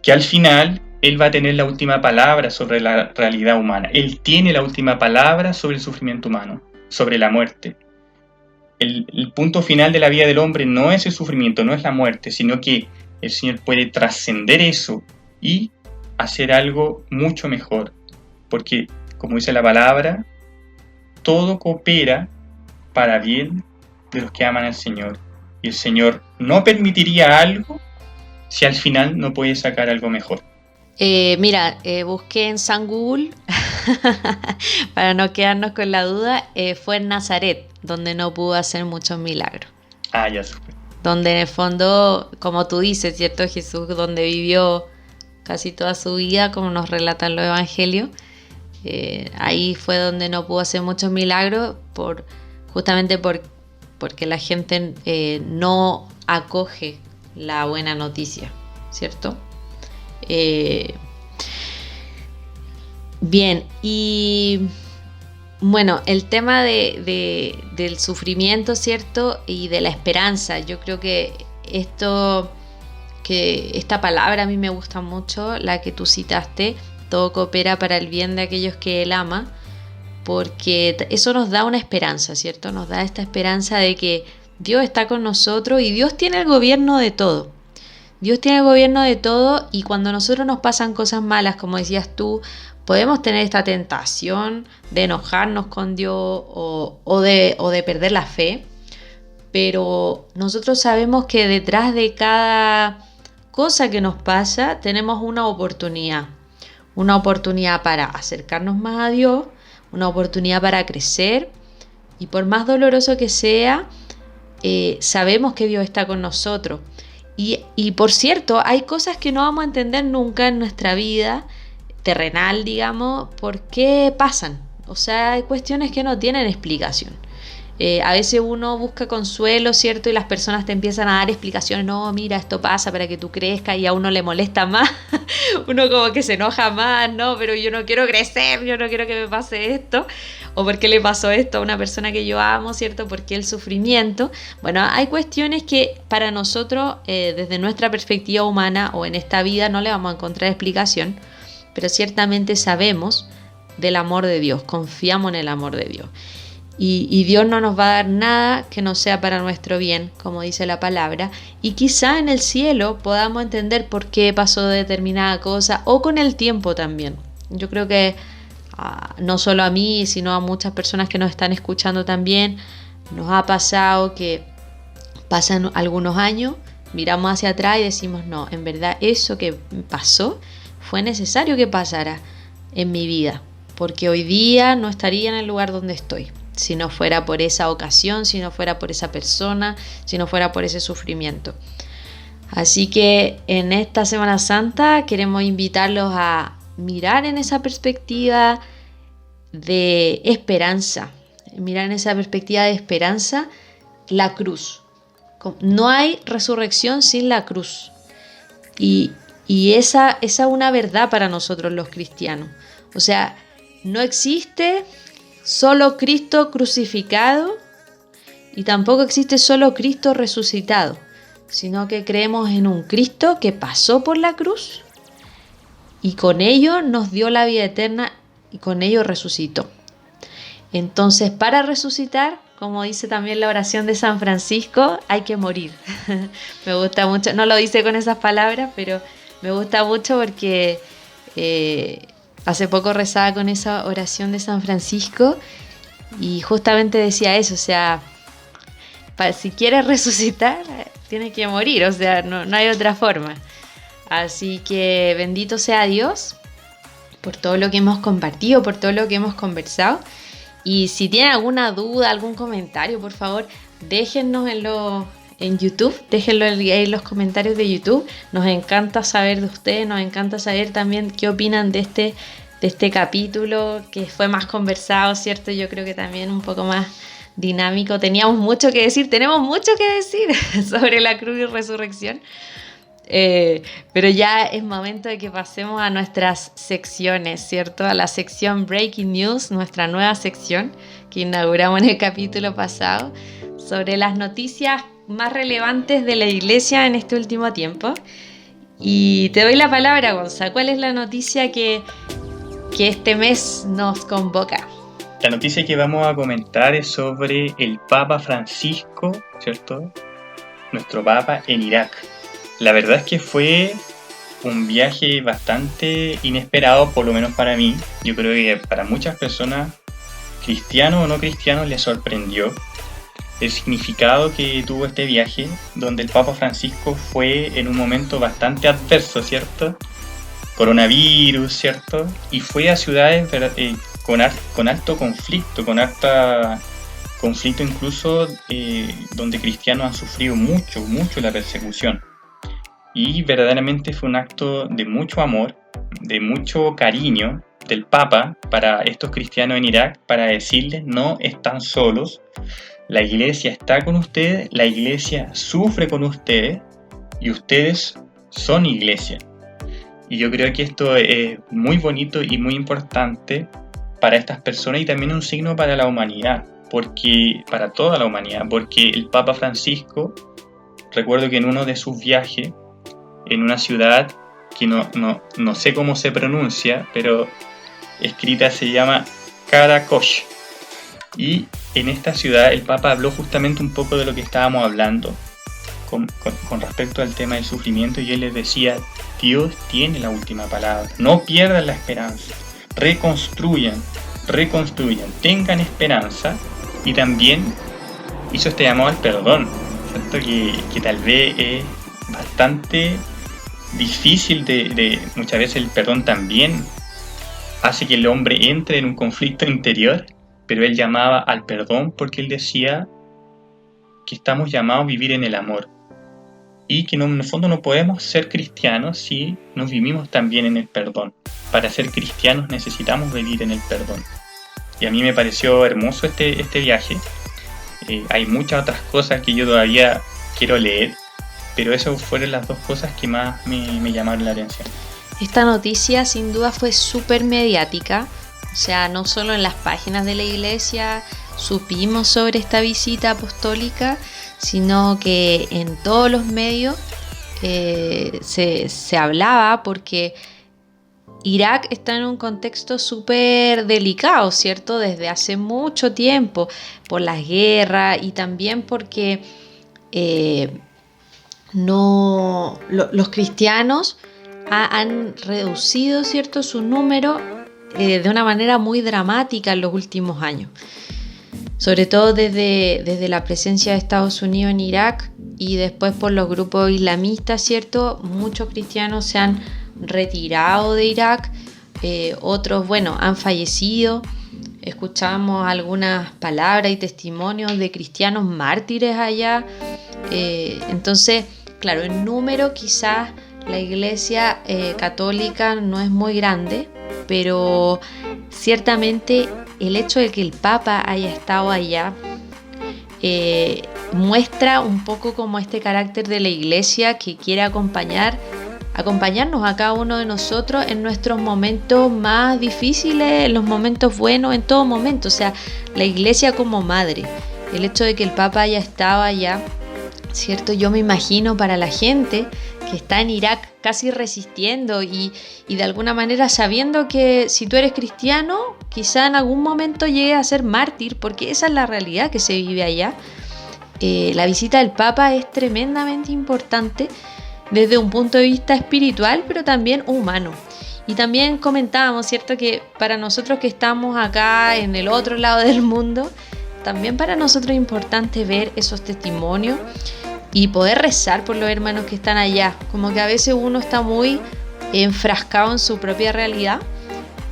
Speaker 2: que al final Él va a tener la última palabra sobre la realidad humana. Él tiene la última palabra sobre el sufrimiento humano, sobre la muerte. El punto final de la vida del hombre no es el sufrimiento, no es la muerte, sino que el Señor puede trascender eso y hacer algo mucho mejor. Porque, como dice la palabra, todo coopera para bien de los que aman al Señor. Y el Señor no permitiría algo si al final no puede sacar algo mejor.
Speaker 1: Busqué en San Google, para no quedarnos con la duda, fue en Nazaret, donde no pudo hacer muchos milagros.
Speaker 2: Ya supe.
Speaker 1: Donde en el fondo, como tú dices, ¿cierto? Jesús, donde vivió casi toda su vida, como nos relatan los evangelios, ahí fue donde no pudo hacer muchos milagros, justamente porque la gente no acoge la buena noticia, ¿cierto? Bien, y bueno, el tema del sufrimiento, ¿cierto? Y de la esperanza. Yo creo que esta palabra a mí me gusta mucho, la que tú citaste, todo coopera para el bien de aquellos que Él ama, porque eso nos da una esperanza, ¿cierto? Nos da esta esperanza de que Dios está con nosotros y Dios tiene el gobierno de todo. Dios tiene el gobierno de todo, y cuando a nosotros nos pasan cosas malas, como decías tú, podemos tener esta tentación de enojarnos con Dios o de perder la fe, pero nosotros sabemos que detrás de cada cosa que nos pasa tenemos una oportunidad para acercarnos más a Dios, una oportunidad para crecer Y por más doloroso que sea, sabemos que Dios está con nosotros. Y por cierto, hay cosas que no vamos a entender nunca en nuestra vida terrenal, digamos, por qué pasan. O sea, hay cuestiones que no tienen explicación. A veces uno busca consuelo, ¿cierto? Y las personas te empiezan a dar explicaciones. No, mira, esto pasa para que tú crezcas, y a uno le molesta más. Uno como que se enoja más, ¿no? Pero yo no quiero crecer, yo no quiero que me pase esto. O por qué le pasó esto a una persona que yo amo, ¿cierto? ¿Por qué el sufrimiento? Bueno, hay cuestiones que para nosotros, desde nuestra perspectiva humana o en esta vida, no le vamos a encontrar explicación. Pero ciertamente sabemos del amor de Dios, confiamos en el amor de Dios. Y Dios no nos va a dar nada que no sea para nuestro bien, como dice la palabra. Y quizá en el cielo podamos entender por qué pasó determinada cosa, o con el tiempo también. Yo creo que no solo a mí, sino a muchas personas que nos están escuchando también, nos ha pasado que pasan algunos años, miramos hacia atrás y decimos, no, en verdad eso que pasó fue necesario que pasara en mi vida, porque hoy día no estaría en el lugar donde estoy. Si no fuera por esa ocasión, si no fuera por esa persona, si no fuera por ese sufrimiento. Así que en esta Semana Santa queremos invitarlos a mirar en esa perspectiva de esperanza. Mirar en esa perspectiva de esperanza la cruz. No hay resurrección sin la cruz. Y esa es una verdad para nosotros los cristianos. O sea, no existe solo Cristo crucificado y tampoco existe solo Cristo resucitado, sino que creemos en un Cristo que pasó por la cruz y con ello nos dio la vida eterna y con ello resucitó. Entonces, para resucitar, como dice también la oración de San Francisco, hay que morir. Me gusta mucho, no lo dice con esas palabras, pero me gusta mucho porque hace poco rezaba con esa oración de San Francisco y justamente decía eso, o sea, si quieres resucitar, tienes que morir, o sea, no hay otra forma. Así que bendito sea Dios por todo lo que hemos compartido, por todo lo que hemos conversado. Y si tienen alguna duda, algún comentario, por favor, déjennos en YouTube, déjenlo ahí en los comentarios de YouTube. Nos encanta saber de ustedes, nos encanta saber también qué opinan de este capítulo, que fue más conversado, ¿cierto? Yo creo que también un poco más dinámico. Tenemos mucho que decir, tenemos mucho que decir sobre la cruz y resurrección. Pero ya es momento de que pasemos a nuestras secciones, ¿cierto? A la sección Breaking News, nuestra nueva sección que inauguramos en el capítulo pasado, sobre las noticias más relevantes de la iglesia en este último tiempo. Y te doy la palabra, Gonza. ¿Cuál es la noticia que este mes nos convoca?
Speaker 2: La noticia que vamos a comentar es sobre el Papa Francisco, ¿cierto? Nuestro Papa en Irak. La verdad es que fue un viaje bastante inesperado, por lo menos para mí. Yo creo que para muchas personas, cristianos o no cristianos, les sorprendió el significado que tuvo este viaje, donde el Papa Francisco fue en un momento bastante adverso, ¿cierto? Coronavirus, ¿cierto? Y fue a ciudades con alto conflicto, con alta conflicto incluso donde cristianos han sufrido mucho la persecución. Y verdaderamente fue un acto de mucho amor, de mucho cariño del Papa para estos cristianos en Irak, para decirles no están solos, la iglesia está con ustedes, la iglesia sufre con ustedes y ustedes son iglesia. Y yo creo que esto es muy bonito y muy importante para estas personas y también un signo para la humanidad, para toda la humanidad, porque el Papa Francisco, recuerdo que en uno de sus viajes, en una ciudad que no sé cómo se pronuncia, pero escrita se llama Karakosh. Y en esta ciudad el Papa habló justamente un poco de lo que estábamos hablando con respecto al tema del sufrimiento, y él les decía, Dios tiene la última palabra, no pierdan la esperanza, reconstruyan, tengan esperanza, y también hizo este llamado al perdón, ¿cierto? Que tal vez es bastante difícil de muchas veces el perdón también hace que el hombre entre en un conflicto interior, pero él llamaba al perdón porque él decía que estamos llamados a vivir en el amor y que en el fondo no podemos ser cristianos si no vivimos también en el perdón. Para ser cristianos necesitamos vivir en el perdón. Y a mí me pareció hermoso este viaje. Hay muchas otras cosas que yo todavía quiero leer, pero esas fueron las dos cosas que más me llamaron la atención.
Speaker 1: Esta noticia sin duda fue súper mediática, o sea, no solo en las páginas de la iglesia supimos sobre esta visita apostólica, sino que en todos los medios se hablaba porque Irak está en un contexto súper delicado, ¿cierto? Desde hace mucho tiempo, por las guerras y también porque los cristianos han reducido, ¿cierto?, su número de una manera muy dramática en los últimos años. Sobre todo desde la presencia de Estados Unidos en Irak y después por los grupos islamistas, ¿cierto? Muchos cristianos se han retirado de Irak, otros, han fallecido. Escuchamos algunas palabras y testimonios de cristianos mártires allá. Entonces, claro, en número quizás la iglesia católica no es muy grande, pero ciertamente el hecho de que el Papa haya estado allá muestra un poco como este carácter de la iglesia que quiere acompañarnos a cada uno de nosotros en nuestros momentos más difíciles, en los momentos buenos, en todo momento. O sea, la iglesia como madre, el hecho de que el Papa haya estado allá, ¿cierto? Yo me imagino para la gente que está en Irak casi resistiendo y de alguna manera sabiendo que si tú eres cristiano, quizá en algún momento llegue a ser mártir, porque esa es la realidad que se vive allá. La visita del Papa es tremendamente importante desde un punto de vista espiritual, pero también humano. Y también comentábamos, ¿cierto?, que para nosotros que estamos acá en el otro lado del mundo, también para nosotros es importante ver esos testimonios y poder rezar por los hermanos que están allá. Como que a veces uno está muy enfrascado en su propia realidad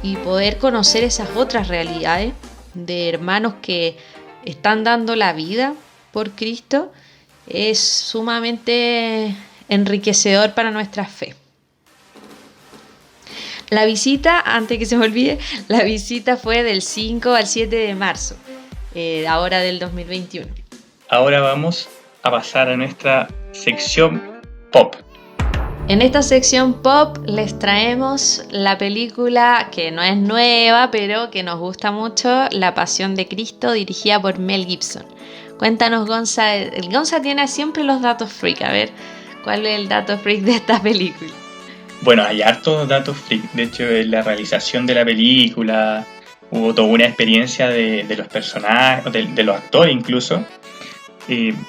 Speaker 1: y poder conocer esas otras realidades de hermanos que están dando la vida por Cristo es sumamente enriquecedor para nuestra fe. La visita, antes que se me olvide, la visita fue del 5 al 7 de marzo, ahora del 2021.
Speaker 2: Ahora vamos a pasar a nuestra sección pop.
Speaker 1: En esta sección pop les traemos la película que no es nueva, pero que nos gusta mucho, La Pasión de Cristo, dirigida por Mel Gibson. Cuéntanos, Gonza. El Gonza tiene siempre los datos freak. A ver, ¿cuál es el dato freak de esta película?
Speaker 2: Bueno, hay hartos datos freak. De hecho, en la realización de la película hubo toda una experiencia de los personajes, de los actores incluso.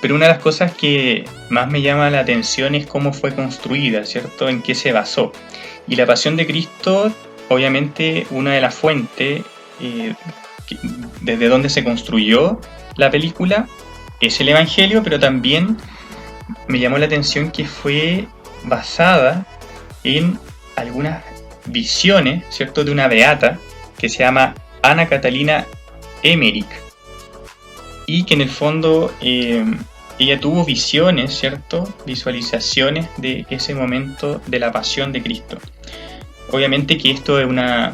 Speaker 2: Pero una de las cosas que más me llama la atención es cómo fue construida, ¿cierto? En qué se basó. Y La Pasión de Cristo, obviamente, una de las fuentes desde donde se construyó la película es el Evangelio, pero también me llamó la atención que fue basada en algunas visiones, ¿cierto?, de una beata que se llama Ana Catalina Emmerich, y que en el fondo ella tuvo visiones, ¿cierto?, visualizaciones de ese momento de la Pasión de Cristo. Obviamente que esto es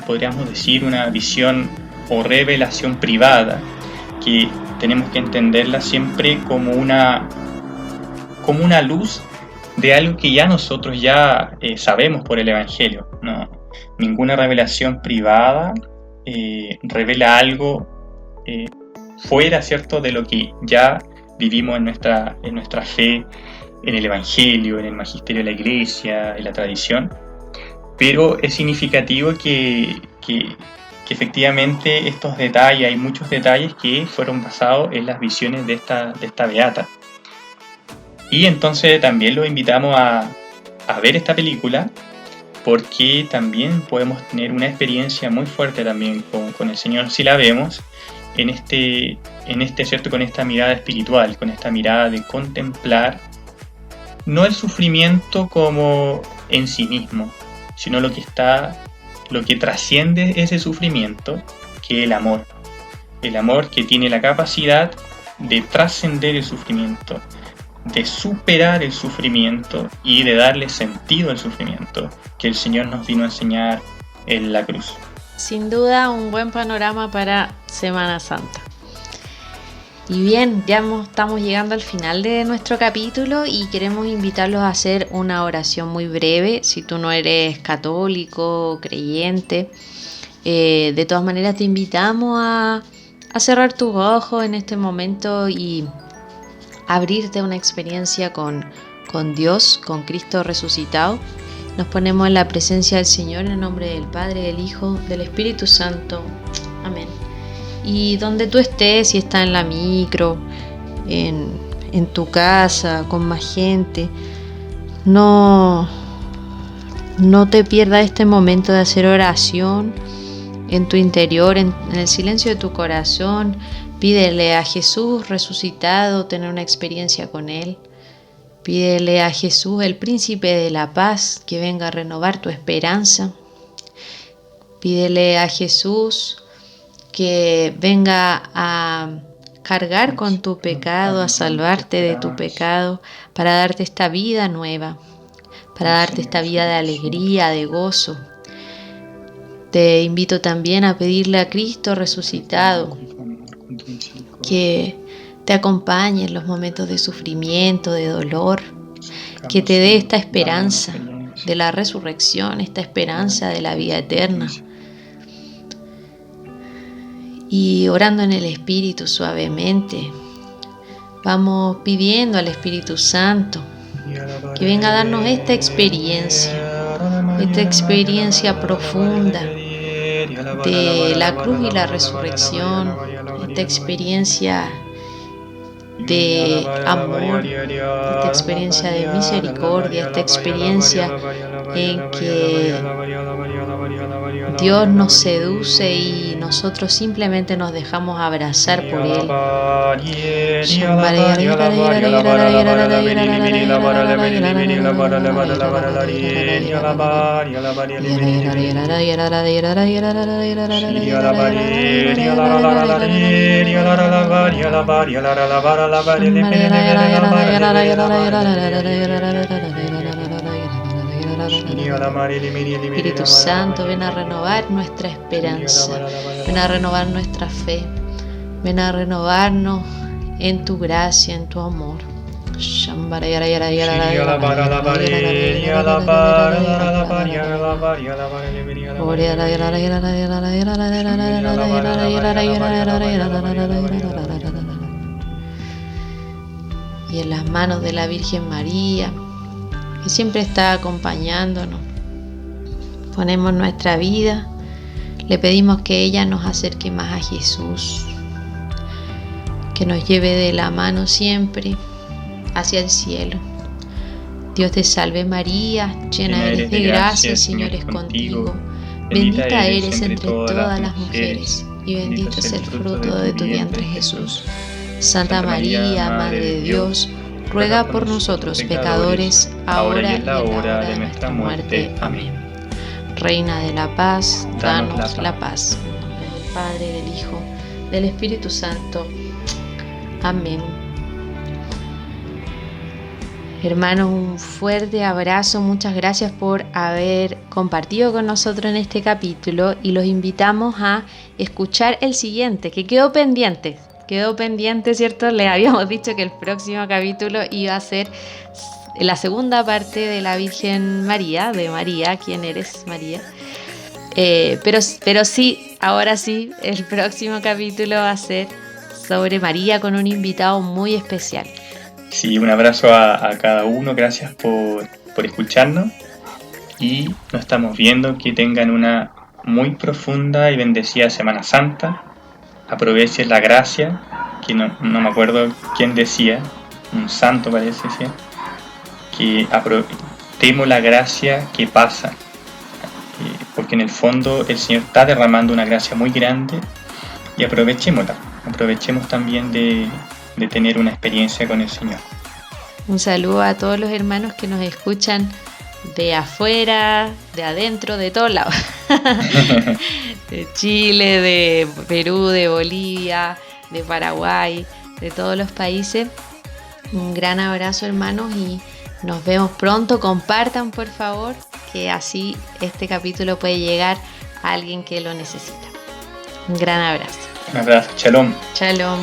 Speaker 2: podríamos decir, una visión o revelación privada, que tenemos que entenderla siempre como una luz de algo que ya nosotros sabemos por el Evangelio. No, ninguna revelación privada revela algo fuera, ¿cierto?, de lo que ya vivimos en nuestra fe, en el Evangelio, en el magisterio de la Iglesia, en la tradición. Pero es significativo que efectivamente estos detalles, hay muchos detalles que fueron basados en las visiones de esta beata. Y entonces también los invitamos a ver esta película, porque también podemos tener una experiencia muy fuerte también con el Señor si la vemos en ¿cierto?, con esta mirada espiritual, con esta mirada de contemplar no el sufrimiento como en sí mismo, sino lo que trasciende ese sufrimiento, que es el amor. el amor que tiene la capacidad de trascender el sufrimiento, de superar el sufrimiento y de darle sentido al sufrimiento que el Señor nos vino a enseñar en la cruz.
Speaker 1: Sin duda, un buen panorama para Semana Santa. Y bien, ya estamos llegando al final de nuestro capítulo y queremos invitarlos a hacer una oración muy breve. Si tú no eres católico o creyente, de todas maneras te invitamos a cerrar tus ojos en este momento y abrirte a una experiencia con Dios, con Cristo resucitado. Nos ponemos en la presencia del Señor en el nombre del Padre, del Hijo, del Espíritu Santo. Amén. Y donde tú estés, si estás en la micro, en tu casa, con más gente, no te pierdas este momento de hacer oración en tu interior, en el silencio de tu corazón. Pídele a Jesús resucitado tener una experiencia con Él. Pídele a Jesús, el príncipe de la paz, que venga a renovar tu esperanza. Pídele a Jesús que venga a cargar con tu pecado, a salvarte de tu pecado, para darte esta vida nueva, para darte esta vida de alegría, de gozo. Te invito también a pedirle a Cristo resucitado que te acompañe en los momentos de sufrimiento, de dolor, que te dé esta esperanza de la resurrección, esta esperanza de la vida eterna. Y orando en el Espíritu suavemente, vamos pidiendo al Espíritu Santo que venga a darnos esta experiencia profunda de la cruz y la resurrección, esta experiencia de amor, esta experiencia de misericordia, esta experiencia en que Dios nos seduce y nosotros simplemente nos dejamos abrazar por Él. Espíritu Santo, ven a renovar nuestra esperanza, ven a renovar nuestra fe, ven a renovarnos en tu gracia, en tu amor. Y en las manos de la Virgen María, que siempre está acompañándonos, ponemos nuestra vida, le pedimos que ella nos acerque más a Jesús, que nos lleve de la mano siempre hacia el cielo. Dios te salve María, llena eres de gracia, el Señor es contigo. Bendita eres entre todas las mujeres, y bendito es el fruto de tu vientre Jesús. Santa María, Madre de Dios, ruega por nosotros pecadores, ahora y en la hora de nuestra muerte. Amén. Reina de la paz, danos la paz. En nombre del Padre, del Hijo, del Espíritu Santo. Amén. Hermanos, un fuerte abrazo, muchas gracias por haber compartido con nosotros en este capítulo y los invitamos a escuchar el siguiente, que quedó pendiente, ¿cierto? Les habíamos dicho que el próximo capítulo iba a ser la segunda parte de la Virgen María, de María, ¿quién eres María? Pero sí, ahora sí, el próximo capítulo va a ser sobre María con un invitado muy especial.
Speaker 2: Sí, un abrazo a cada uno, gracias por escucharnos y nos estamos viendo. Que tengan una muy profunda y bendecida Semana Santa. Aprovechen la gracia, que no me acuerdo quién decía, un santo parece ser, que aprovechemos la gracia que pasa, porque en el fondo el Señor está derramando una gracia muy grande y aprovechemos también de tener una experiencia con el Señor.
Speaker 1: Un saludo a todos los hermanos que nos escuchan de afuera, de adentro, de todos lados. de Chile, de Perú, de Bolivia, de Paraguay, de todos los países. Un gran abrazo, hermanos, y nos vemos pronto. Compartan, por favor, que así este capítulo puede llegar a alguien que lo necesita. Un gran abrazo.
Speaker 2: Un abrazo. Shalom.
Speaker 1: Shalom.